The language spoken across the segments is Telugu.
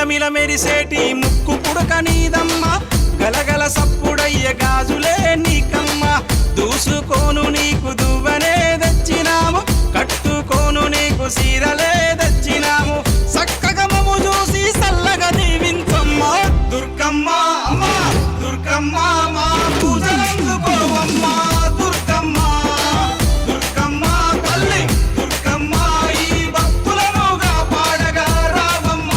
మిలమిల మెరిసేటి ముక్కు పుడక నీదమ్మ గలగల సప్పుడయ్య గాజులే నీకమ్మ దూసుకోను నీకు దువ్వనే తెచ్చినాము కట్టుకోను నీకు సీరలే తెచ్చినాము చక్కగా మమ్ము చూసి సల్లగా దీవించమ్మ దుర్గమ్మ అమ్మ దుర్గమ్మ మా పూజలందుకోవమ్మ దుర్గమ్మ దుర్గమ్మ తల్లి దుర్గమ్మ ఈ భక్తులనుగా పాడగా రావమ్మ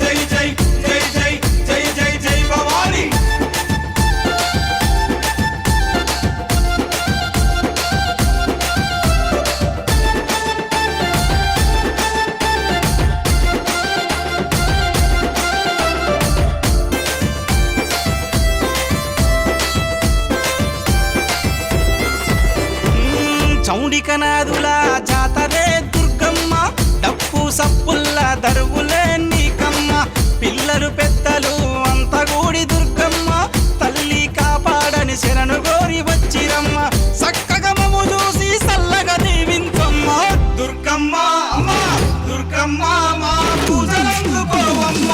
జై జై జై జై జై జై జై భవాని చౌడికనాదుల జాతరే దుర్గమ్మ డప్పు సప్పుల్ల దరువులే నీకమ్మ పిల్లలు పెద్దలు అంతగూడి దుర్గమ్మ తల్లి కాపాడని శరణు గోరి వచ్చిరమ్మ చక్కగా మమ్ము చూసి సల్లగా దీవించమ్మ దుర్గమ్మ అమ్మ దుర్గమ్మ మా పూజలందుకోవమ్మ